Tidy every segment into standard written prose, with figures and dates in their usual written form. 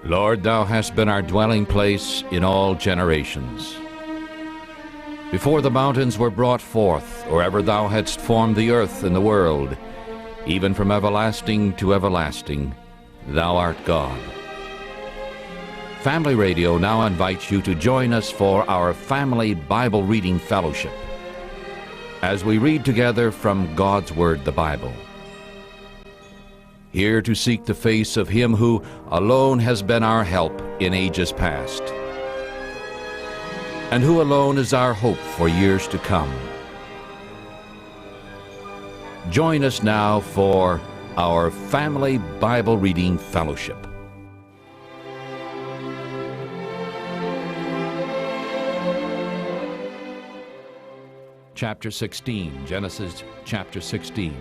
Lord, thou hast been our dwelling place in all generations. Before the mountains were brought forth, or ever thou hadst formed the earth and the world, even from everlasting to everlasting, thou art God. Family Radio now invites you to join us for our Family Bible Reading Fellowship as we read together from God's Word, the Bible. Here to seek the face of Him who alone has been our help in ages past, and who alone is our hope for years to come. Join us now for our Family Bible Reading Fellowship. Chapter 16, Genesis chapter 16.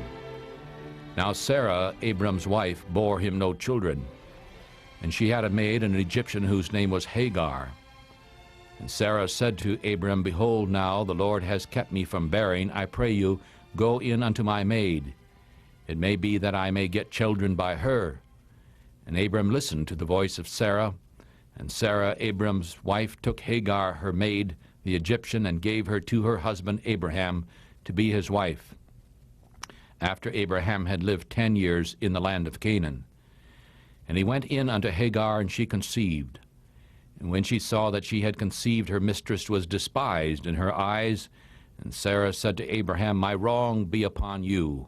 Now Sarah, Abram's wife, bore him no children, and she had a maid, an Egyptian, whose name was Hagar. And Sarah said to Abram, Behold, now the Lord has kept me from bearing. I pray you, go in unto my maid. It may be that I may get children by her. And Abram listened to the voice of Sarah. And Sarah, Abram's wife, took Hagar, her maid, the Egyptian, and gave her to her husband Abraham to be his wife, after Abraham had lived 10 years in the land of Canaan. And he went in unto Hagar, and she conceived. And when she saw that she had conceived, her mistress was despised in her eyes. And Sarah said to Abraham, My wrong be upon you.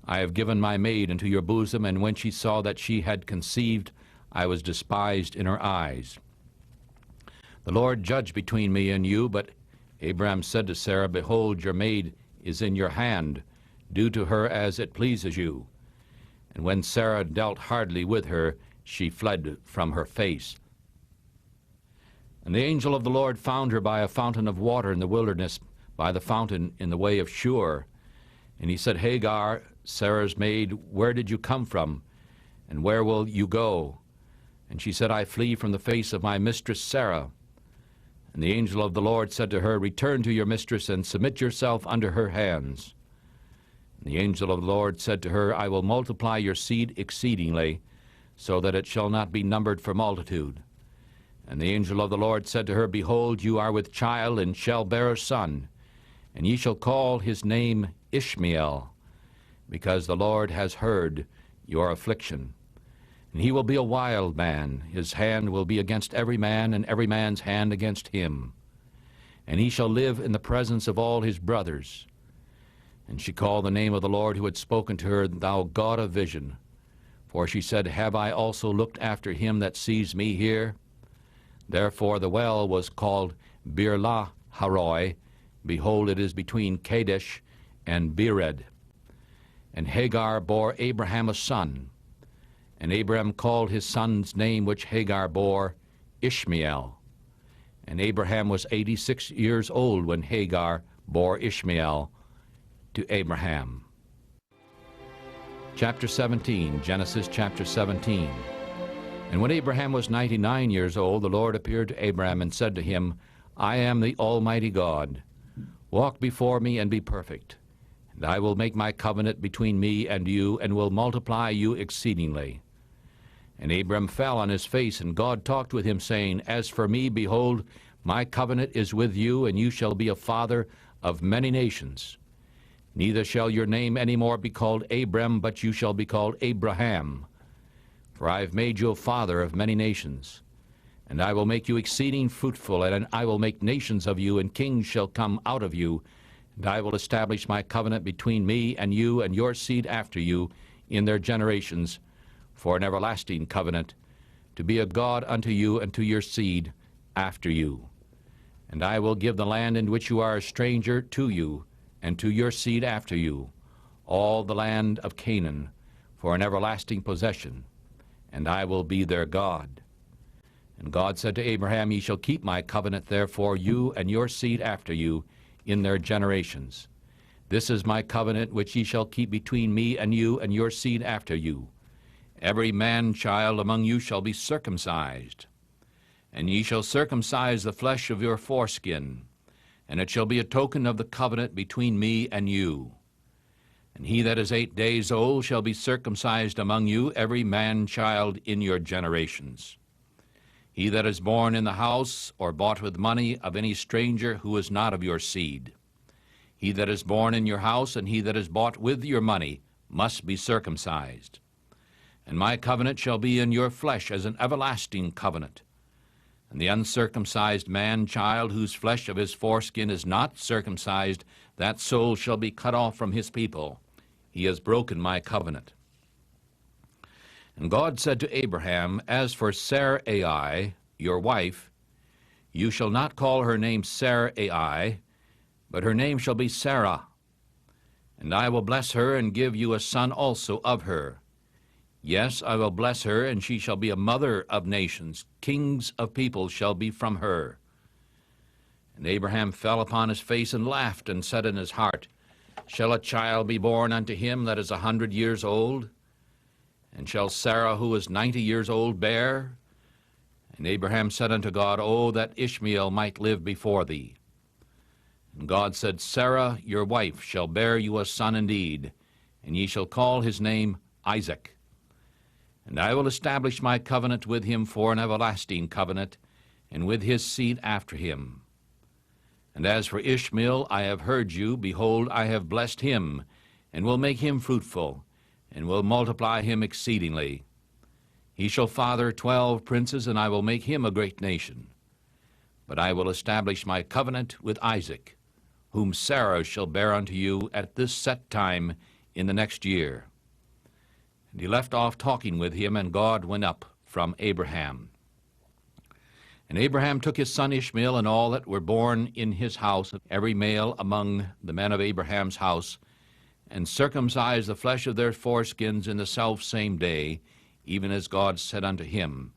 I have given my maid into your bosom. And when she saw that she had conceived, I was despised in her eyes. The Lord judge between me and you. But Abraham said to Sarah, Behold, your maid is in your hand. Do to her as it pleases you. And when Sarah dealt hardly with her, she fled from her face. And the angel of the Lord found her by a fountain of water in the wilderness, by the fountain in the way of Shur. And he said, Hagar, Sarah's maid, where did you come from? And where will you go? And she said, I flee from the face of my mistress Sarah. And the angel of the Lord said to her, Return to your mistress, and submit yourself under her hands. And the angel of the Lord said to her, I will multiply your seed exceedingly, so that it shall not be numbered for multitude. And the angel of the Lord said to her, Behold, you are with child, and shall bear a son, and ye shall call his name Ishmael, because the Lord has heard your affliction. And he will be a wild man. His hand will be against every man, and every man's hand against him. And he shall live in the presence of all his brothers. And she called the name of the Lord who had spoken to her, Thou God of vision. For she said, Have I also looked after him that sees me here? Therefore the well was called Bir-lahai-roi. Behold, it is between Kadesh and Bered. And Hagar bore Abraham a son. And Abraham called his son's name which Hagar bore Ishmael. And Abraham was 86 years old when Hagar bore Ishmael to Abraham. Chapter 17, Genesis chapter 17. And when Abraham was 99 years old, the Lord appeared to Abraham and said to him, I am the Almighty God. Walk before me and be perfect. And I will make my covenant between me and you, and will multiply you exceedingly. And Abram fell on his face, and God talked with him, saying, As for me, behold, my covenant is with you, and you shall be a father of many nations. Neither shall your name any more be called Abram, but you shall be called Abraham. For I have made you a father of many nations. And I will make you exceeding fruitful, and I will make nations of you, and kings shall come out of you. And I will establish my covenant between me and you and your seed after you in their generations, for an everlasting covenant, to be a God unto you and to your seed after you. And I will give the land in which you are a stranger to you, and to your seed after you, all the land of Canaan, for an everlasting possession, and I will be their God. And God said to Abraham, Ye shall keep my covenant, therefore, you and your seed after you, in their generations. This is my covenant which ye shall keep between me and you and your seed after you. Every man-child among you shall be circumcised, and ye shall circumcise the flesh of your foreskin, and it shall be a token of the covenant between me and you. And he that is 8 days old shall be circumcised among you, every man-child in your generations. he that is born in the house or bought with money of any stranger who is not of your seed. He that is born in your house and he that is bought with your money must be circumcised. And my covenant shall be in your flesh as an everlasting covenant. And the uncircumcised man-child whose flesh of his foreskin is not circumcised, that soul shall be cut off from his people. He has broken my covenant. And God said to Abraham, As for Sarai, your wife, you shall not call her name Sarai, but her name shall be Sarah. And I will bless her and give you a son also of her. Yes, I will bless her, and she shall be a mother of nations. Kings of peoples shall be from her. And Abraham fell upon his face and laughed, and said in his heart, Shall a child be born unto him that is 100 years old? And shall Sarah, who is 90 years old, bear? And Abraham said unto God, O that Ishmael might live before thee. And God said, Sarah, your wife, shall bear you a son indeed, and ye shall call his name Isaac. And I will establish my covenant with him for an everlasting covenant, and with his seed after him. And as for Ishmael, I have heard you. Behold, I have blessed him, and will make him fruitful, and will multiply him exceedingly. He shall father 12 princes, and I will make him a great nation. But I will establish my covenant with Isaac, whom Sarah shall bear unto you at this set time in the next year. And he left off talking with him, and God went up from Abraham. And Abraham took his son Ishmael and all that were born in his house, every male among the men of Abraham's house, and circumcised the flesh of their foreskins in the selfsame day, even as God said unto him.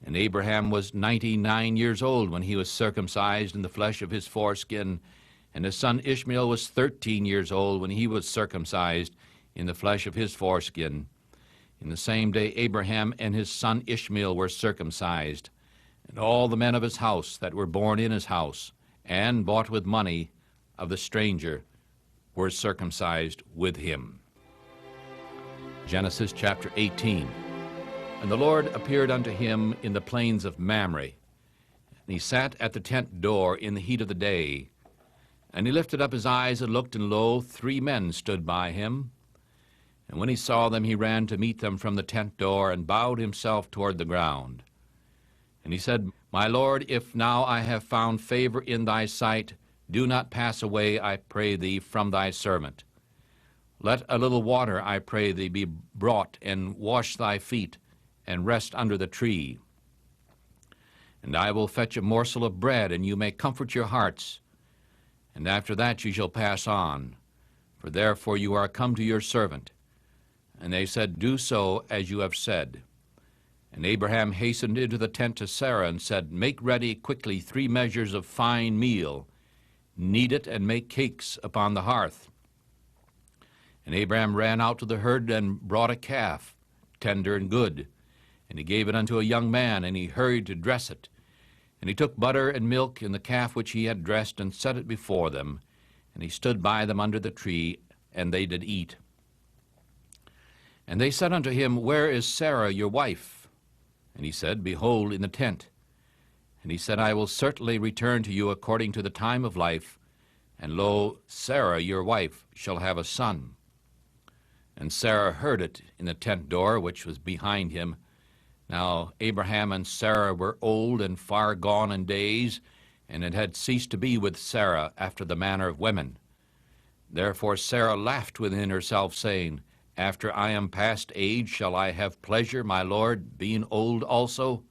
And Abraham was 99 years old when he was circumcised in the flesh of his foreskin, and his son Ishmael was 13 years old when he was circumcised in the flesh of his foreskin. In the same day Abraham and his son Ishmael were circumcised, and all the men of his house that were born in his house, and bought with money of the stranger, were circumcised with him. Genesis chapter 18. And the Lord appeared unto him in the plains of Mamre, and he sat at the tent door in the heat of the day. And he lifted up his eyes and looked, and lo, 3 men stood by him. And when he saw them, he ran to meet them from the tent door, and bowed himself toward the ground. And he said, My Lord, if now I have found favor in thy sight, do not pass away, I pray thee, from thy servant. Let a little water, I pray thee, be brought, and wash thy feet, and rest under the tree. And I will fetch a morsel of bread, and you may comfort your hearts. And after that you shall pass on, for therefore you are come to your servant. And they said, Do so as you have said. And Abraham hastened into the tent to Sarah, and said, Make ready quickly 3 measures of fine meal, knead it, and make cakes upon the hearth. And Abraham ran out to the herd, and brought a calf, tender and good. And he gave it unto a young man, and he hurried to dress it. And he took butter and milk and the calf which he had dressed, and set it before them. And he stood by them under the tree, and they did eat. And they said unto him, Where is Sarah your wife? And he said, Behold, in the tent. And he said, I will certainly return to you according to the time of life, and lo, Sarah your wife shall have a son. And Sarah heard it in the tent door which was behind him. Now Abraham and Sarah were old and far gone in days, and it had ceased to be with Sarah after the manner of women. Therefore Sarah laughed within herself, saying, After I am past age shall I have pleasure, my Lord, being old also?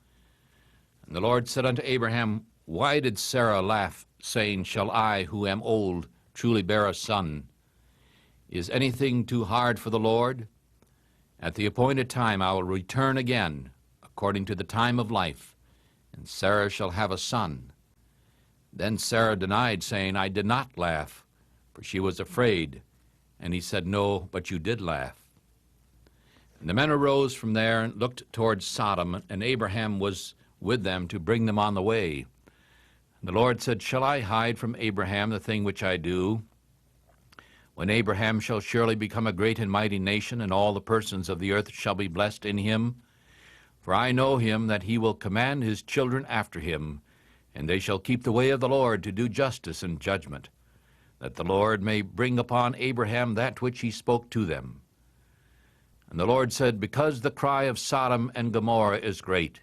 And the Lord said unto Abraham, Why did Sarah laugh, saying, Shall I, who am old, truly bear a son? Is anything too hard for the Lord? At the appointed time I will return again, according to the time of life, and Sarah shall have a son. Then Sarah denied, saying, I did not laugh, for she was afraid. And he said, No, but you did laugh. And the men arose from there and looked towards Sodom, and Abraham was with them to bring them on the way. And the Lord said, Shall I hide from Abraham the thing which I do? When Abraham shall surely become a great and mighty nation, and all the persons of the earth shall be blessed in him. For I know him that he will command his children after him, and they shall keep the way of the Lord to do justice and judgment, that the Lord may bring upon Abraham that which he spoke to them. And the Lord said, Because the cry of Sodom and Gomorrah is great,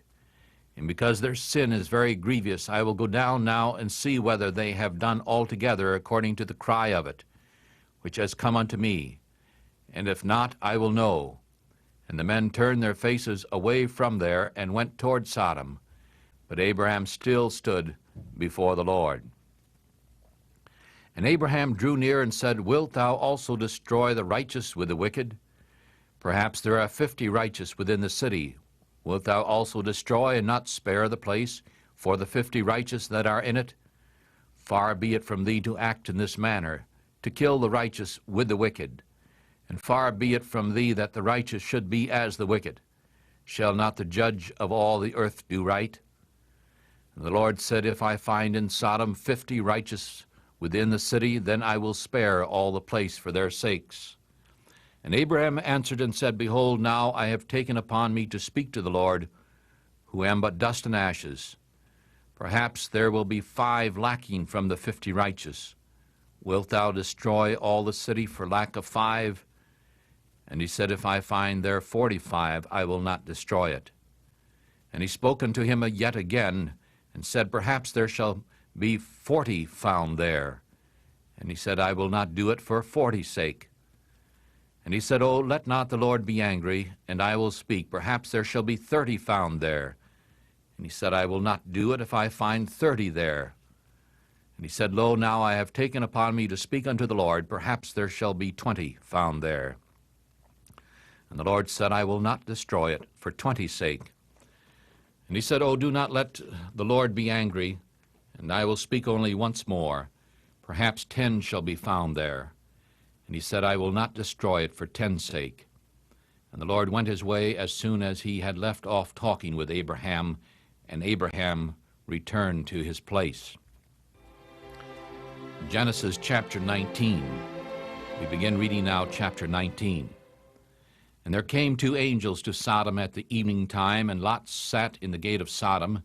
and because their sin is very grievous, I will go down now and see whether they have done altogether according to the cry of it, which has come unto me. And if not, I will know. And the men turned their faces away from there and went toward Sodom. But Abraham still stood before the Lord. And Abraham drew near and said, Wilt thou also destroy the righteous with the wicked? Perhaps there are 50 righteous within the city. Wilt thou also destroy and not spare the place for the 50 righteous that are in it? Far be it from thee to act in this manner, to kill the righteous with the wicked. And far be it from thee that the righteous should be as the wicked. Shall not the judge of all the earth do right? And the Lord said, If I find in Sodom 50 righteous within the city, then I will spare all the place for their sakes. And Abraham answered and said, Behold, now I have taken upon me to speak to the Lord, who am but dust and ashes. Perhaps there will be 5 lacking from the 50 righteous. Wilt thou destroy all the city for lack of 5? And he said, If I find there 45, I will not destroy it. And he spoke unto him yet again, and said, Perhaps there shall be 40 found there. And he said, I will not do it for 40's sake. And he said, Oh, let not the Lord be angry, and I will speak. Perhaps there shall be 30 found there. And he said, I will not do it if I find 30 there. And he said, Lo, now I have taken upon me to speak unto the Lord. Perhaps there shall be 20 found there. And the Lord said, I will not destroy it for 20's sake. And he said, Oh, do not let the Lord be angry, and I will speak only once more. Perhaps 10 shall be found there. And he said, I will not destroy it for 10's sake. And the Lord went his way as soon as he had left off talking with Abraham, and Abraham returned to his place. Genesis chapter 19. We begin reading now chapter 19. And there came 2 angels to Sodom at the evening time, and Lot sat in the gate of Sodom.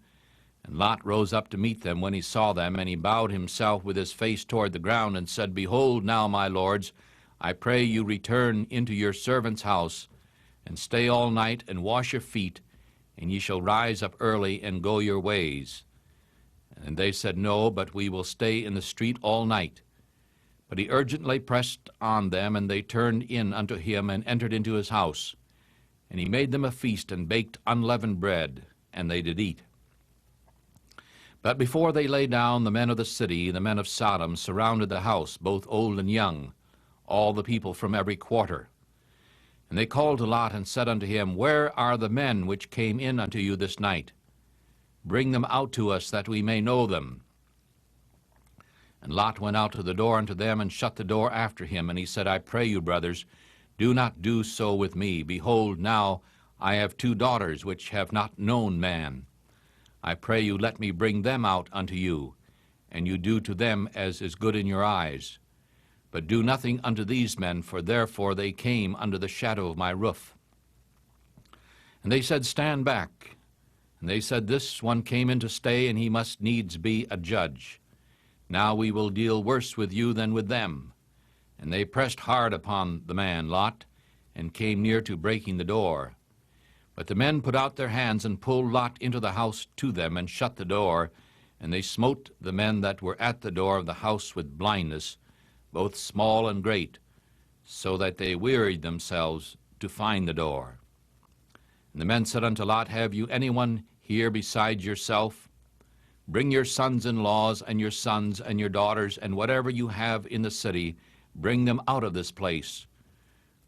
And Lot rose up to meet them when he saw them, and he bowed himself with his face toward the ground, and said, Behold now, my lords, I pray you return into your servant's house, and stay all night, and wash your feet, and ye shall rise up early, and go your ways. And they said, No, but we will stay in the street all night. But he urgently pressed on them, and they turned in unto him, and entered into his house. And he made them a feast, and baked unleavened bread, and they did eat. But before they lay down, the men of the city, the men of Sodom, surrounded the house, both old and young, all the people from every quarter. And they called to Lot, and said unto him, Where are the men which came in unto you this night? Bring them out to us, that we may know them. And Lot went out to the door unto them, and shut the door after him. And he said, I pray you, brothers, do not do so with me. Behold, now I have 2 daughters, which have not known man. I pray you, let me bring them out unto you, and you do to them as is good in your eyes. But do nothing unto these men, for therefore they came under the shadow of my roof. And they said, Stand back. And they said, This one came in to stay, and he must needs be a judge. Now we will deal worse with you than with them. And they pressed hard upon the man Lot, and came near to breaking the door. But the men put out their hands, and pulled Lot into the house to them, and shut the door. And they smote the men that were at the door of the house with blindness, both small and great, so that they wearied themselves to find the door. And the men said unto Lot, Have you anyone here besides yourself? Bring your sons-in-laws, and your sons, and your daughters, and whatever you have in the city, bring them out of this place.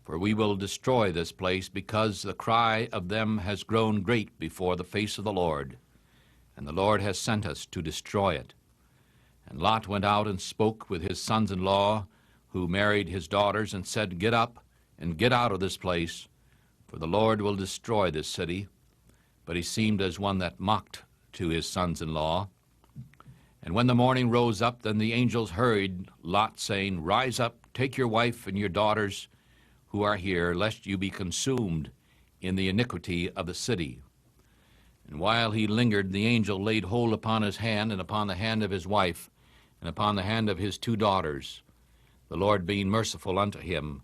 For we will destroy this place, because the cry of them has grown great before the face of the Lord, and the Lord has sent us to destroy it. And Lot went out and spoke with his sons-in-law, who married his daughters, and said, Get up, and get out of this place, for the Lord will destroy this city. But he seemed as one that mocked to his sons-in-law. And when the morning rose up, then the angels hurried Lot, saying, Rise up, take your wife and your daughters who are here, lest you be consumed in the iniquity of the city. And while he lingered, the angel laid hold upon his hand, and upon the hand of his wife, and upon the hand of his 2 daughters, the Lord being merciful unto him.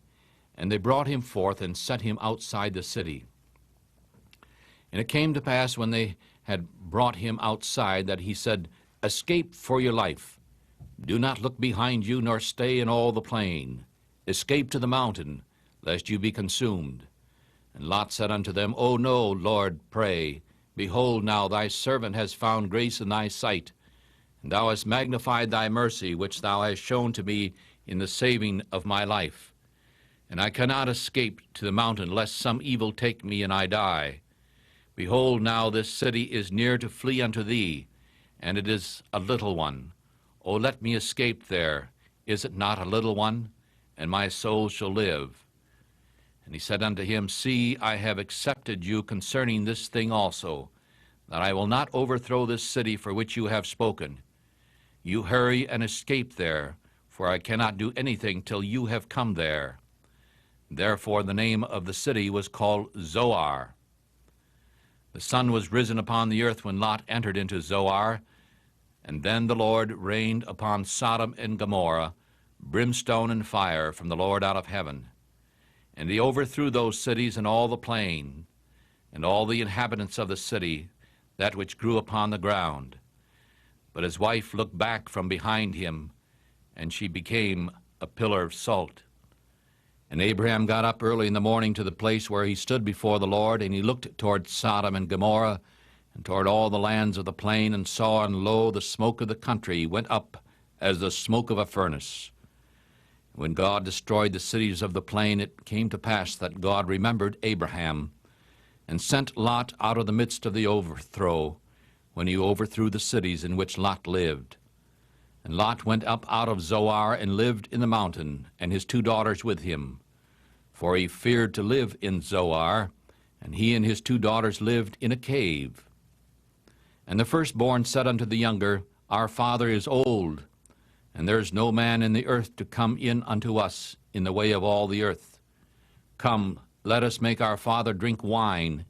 And they brought him forth, and set him outside the city. And it came to pass, when they had brought him outside, that he said, Escape for your life. Do not look behind you, nor stay in all the plain. Escape to the mountain, lest you be consumed. And Lot said unto them, O no, Lord, pray. Behold, now thy servant has found grace in thy sight, and thou hast magnified thy mercy, which thou hast shown to me in the saving of my life. And I cannot escape to the mountain, lest some evil take me, and I die. Behold, now this city is near to flee unto thee, and it is a little one. O let me escape there. Is it not a little one? And my soul shall live. And he said unto him, See, I have accepted you concerning this thing also, that I will not overthrow this city for which you have spoken. You hurry and escape there, for I cannot do anything till you have come there. Therefore the name of the city was called Zoar. The sun was risen upon the earth when Lot entered into Zoar, and then the Lord rained upon Sodom and Gomorrah brimstone and fire from the Lord out of heaven. And he overthrew those cities and all the plain, and all the inhabitants of the city, that which grew upon the ground. But his wife looked back from behind him, and she became a pillar of salt. And Abraham got up early in the morning to the place where he stood before the Lord, and he looked toward Sodom and Gomorrah, and toward all the lands of the plain, and saw, and lo, the smoke of the country went up as the smoke of a furnace. When God destroyed the cities of the plain, it came to pass that God remembered Abraham, and sent Lot out of the midst of the overthrow, when he overthrew the cities in which Lot lived. And Lot went up out of Zoar, and lived in the mountain, and his 2 daughters with him. For he feared to live in Zoar, and he and his 2 daughters lived in a cave. And the firstborn said unto the younger, Our father is old, and there is no man in the earth to come in unto us in the way of all the earth. Come, let us make our father drink wine,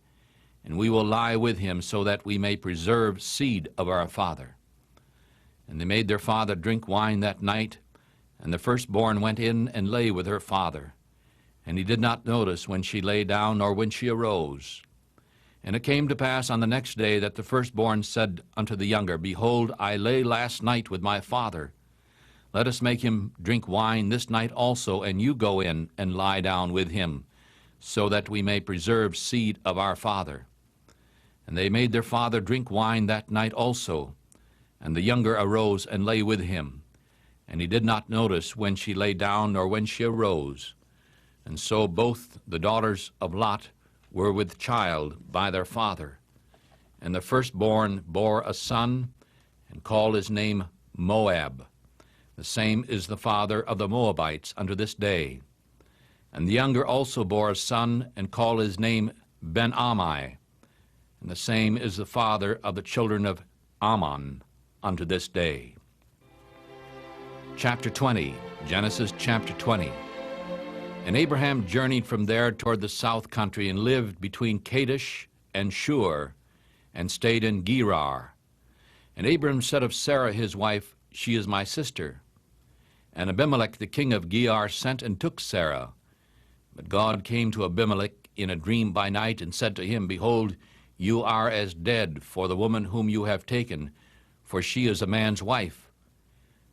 and we will lie with him, so that we may preserve seed of our father. And they made their father drink wine that night, and the firstborn went in and lay with her father. And he did not notice when she lay down, nor when she arose. And it came to pass on the next day, that the firstborn said unto the younger, Behold, I lay last night with my father. Let us make him drink wine this night also, and you go in and lie down with him, so that we may preserve seed of our father. And they made their father drink wine that night also. And the younger arose and lay with him. And he did not notice when she lay down, nor when she arose. And so both the daughters of Lot were with child by their father. And the firstborn bore a son, and called his name Moab. The same is the father of the Moabites unto this day. And the younger also bore a son, and called his name Ben-Ammi. And the same is the father of the children of Ammon unto this day. Chapter 20, Genesis chapter 20. And Abraham journeyed from there toward the south country, and lived between Kadesh and Shur, and stayed in Gerar. And Abram said of Sarah his wife, She is my sister. And Abimelech the king of Gerar sent and took Sarah. But God came to Abimelech in a dream by night, and said to him, Behold, you are as dead for the woman whom you have taken, for she is a man's wife.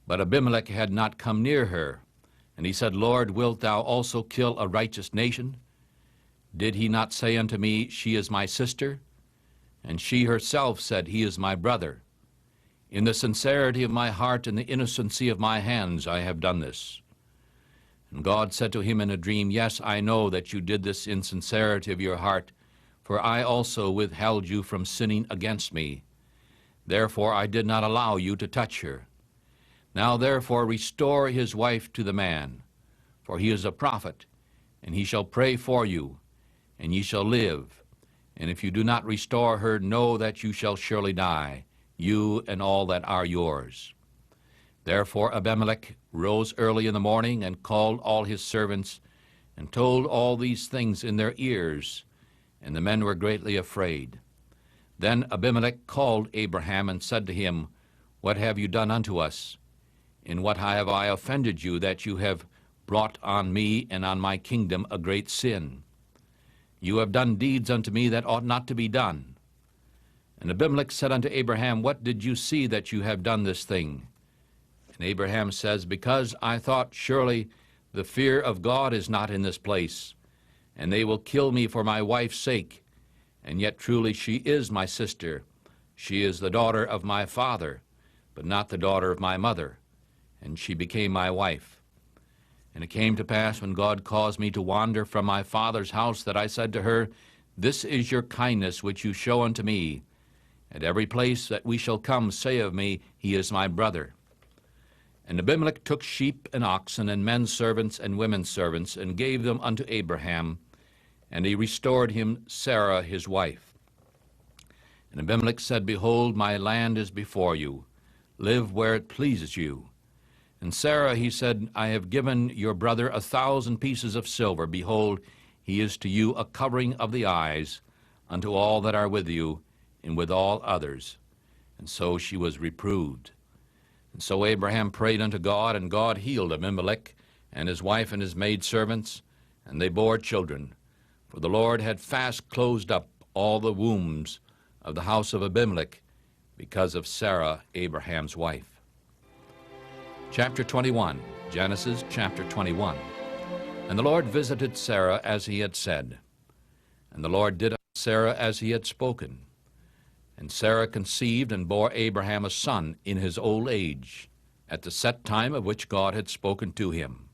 But Abimelech had not come near her. And he said, Lord, wilt thou also kill a righteous nation? Did he not say unto me, She is my sister? And she herself said, He is my brother. In the sincerity of my heart and the innocency of my hands I have done this. And God said to him in a dream, Yes, I know that you did this in sincerity of your heart, for I also withheld you from sinning against me. Therefore I did not allow you to touch her. Now therefore restore his wife to the man, for he is a prophet, and he shall pray for you, and ye shall live. And if you do not restore her, know that you shall surely die, you and all that are yours. Therefore Abimelech rose early in the morning, and called all his servants, and told all these things in their ears, and the men were greatly afraid. Then Abimelech called Abraham and said to him, What have you done unto us? In what have I offended you, that you have brought on me and on my kingdom a great sin? You have done deeds unto me that ought not to be done. And Abimelech said unto Abraham, What did you see that you have done this thing? And Abraham says, Because I thought, surely the fear of God is not in this place, and they will kill me for my wife's sake. And yet truly she is my sister. She is the daughter of my father, but not the daughter of my mother. And she became my wife. And it came to pass, when God caused me to wander from my father's house, that I said to her, This is your kindness which you show unto me. At every place that we shall come, say of me, He is my brother. And Abimelech took sheep and oxen, and men servants and women servants, and gave them unto Abraham, and he restored him Sarah his wife. And Abimelech said, Behold, my land is before you. Live where it pleases you. And Sarah, he said, I have given your brother 1,000 pieces of silver. Behold, he is to you a covering of the eyes unto all that are with you, and with all others. And so she was reproved. And so Abraham prayed unto God, and God healed Abimelech and his wife and his maidservants, and they bore children. For the Lord had fast closed up all the wombs of the house of Abimelech because of Sarah, Abraham's wife. Chapter 21, Genesis chapter 21. And the Lord visited Sarah as he had said. And the Lord did unto Sarah as he had spoken. And Sarah conceived and bore Abraham a son in his old age, at the set time of which God had spoken to him.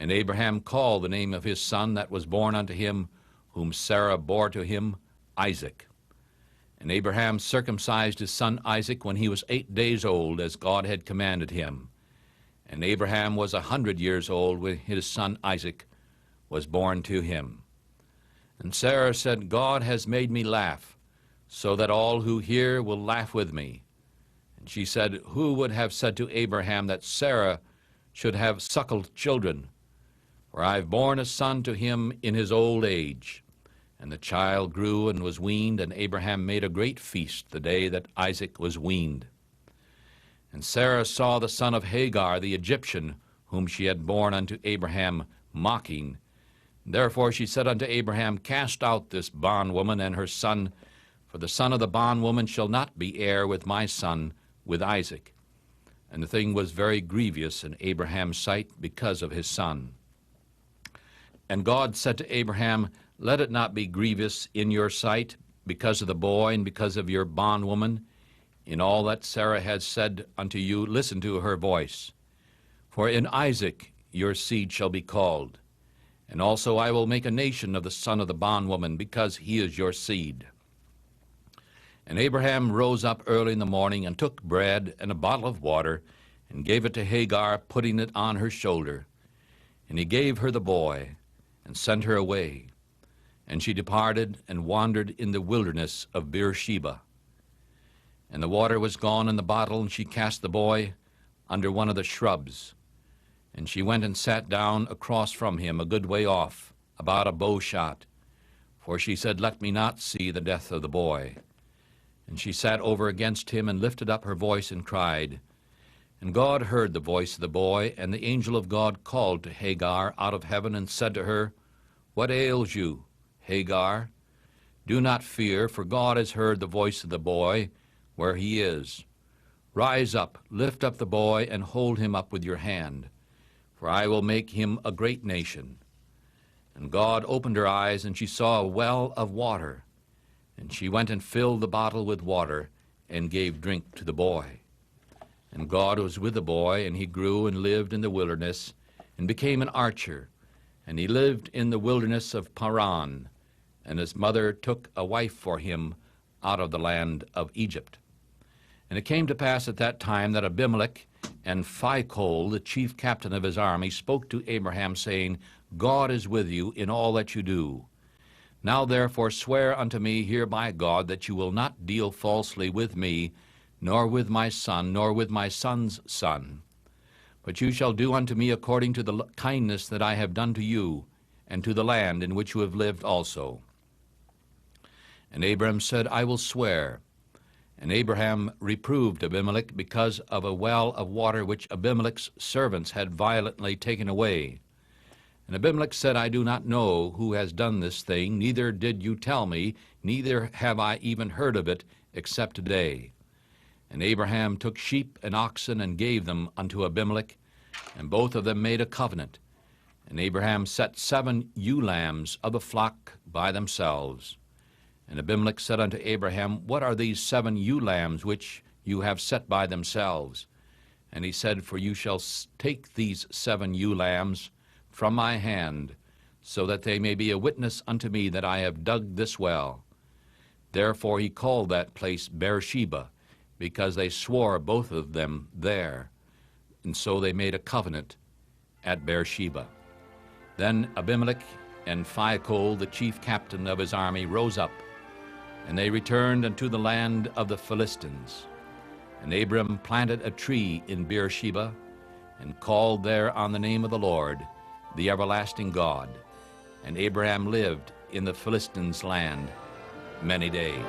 And Abraham called the name of his son that was born unto him, whom Sarah bore to him, Isaac. And Abraham circumcised his son Isaac when he was 8 days old, as God had commanded him. And Abraham was 100 years old when his son Isaac was born to him. And Sarah said, God has made me laugh, so that all who hear will laugh with me. And she said, Who would have said to Abraham that Sarah should have suckled children? For I have borne a son to him in his old age. And the child grew and was weaned, and Abraham made a great feast the day that Isaac was weaned. And Sarah saw the son of Hagar the Egyptian, whom she had borne unto Abraham, mocking. Therefore she said unto Abraham, Cast out this bondwoman and her son, for the son of the bondwoman shall not be heir with my son, with Isaac. And the thing was very grievous in Abraham's sight because of his son. And God said to Abraham, Let it not be grievous in your sight because of the boy and because of your bondwoman. In all that Sarah has said unto you, listen to her voice. For in Isaac your seed shall be called. And also I will make a nation of the son of the bondwoman, because he is your seed. And Abraham rose up early in the morning, and took bread and a bottle of water, and gave it to Hagar, putting it on her shoulder. And he gave her the boy, and sent her away. And she departed, and wandered in the wilderness of Beersheba. And the water was gone in the bottle, and she cast the boy under one of the shrubs. And she went and sat down across from him, a good way off, about a bow shot. For she said, Let me not see the death of the boy. And she sat over against him, and lifted up her voice, and cried. And God heard the voice of the boy, and the angel of God called to Hagar out of heaven, and said to her, What ails you, Hagar? Do not fear, for God has heard the voice of the boy, where he is. Rise up, lift up the boy, and hold him up with your hand, for I will make him a great nation. And God opened her eyes, and she saw a well of water. And she went and filled the bottle with water, and gave drink to the boy. And God was with the boy, and he grew and lived in the wilderness, and became an archer. And he lived in the wilderness of Paran, and his mother took a wife for him out of the land of Egypt. And it came to pass at that time that Abimelech and Phicol, the chief captain of his army, spoke to Abraham, saying, God is with you in all that you do. Now therefore swear unto me here by God that you will not deal falsely with me, nor with my son, nor with my son's son. But you shall do unto me according to the kindness that I have done to you, and to the land in which you have lived also. And Abram said, I will swear. And Abraham reproved Abimelech because of a well of water which Abimelech's servants had violently taken away. And Abimelech said, I do not know who has done this thing, neither did you tell me, neither have I even heard of it, except today. And Abraham took sheep and oxen and gave them unto Abimelech, and both of them made a covenant. And Abraham set 7 ewe lambs of the flock by themselves. And Abimelech said unto Abraham, What are these 7 ewe lambs which you have set by themselves? And he said, For you shall take these 7 ewe lambs from my hand, so that they may be a witness unto me that I have dug this well. Therefore he called that place Beersheba, because they swore both of them there. And so they made a covenant at Beersheba. Then Abimelech and Phicol, the chief captain of his army, rose up, and they returned unto the land of the Philistines. And Abram planted a tree in Beersheba, and called there on the name of the Lord, the everlasting God. And Abraham lived in the Philistines' land many days.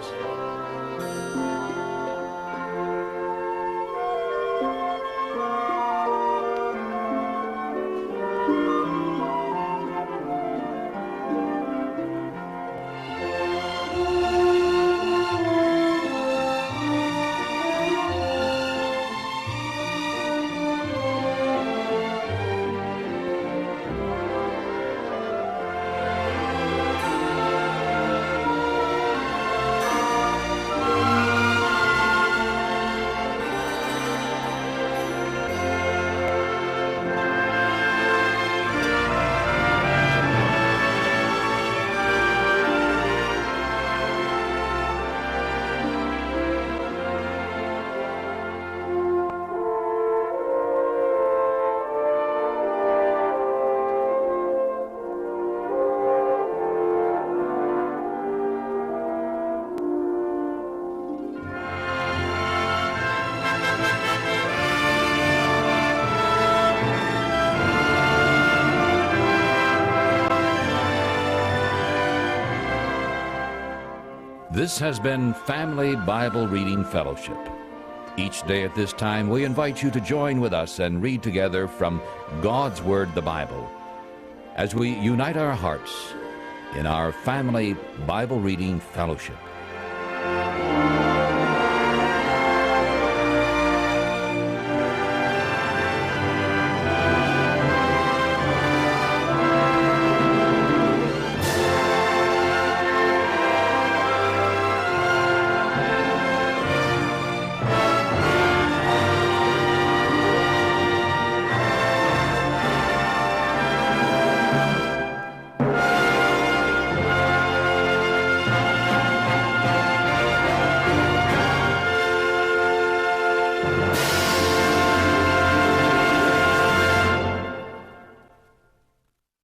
This has been Family Bible Reading Fellowship. Each day at this time, we invite you to join with us and read together from God's Word, the Bible, as we unite our hearts in our Family Bible Reading Fellowship.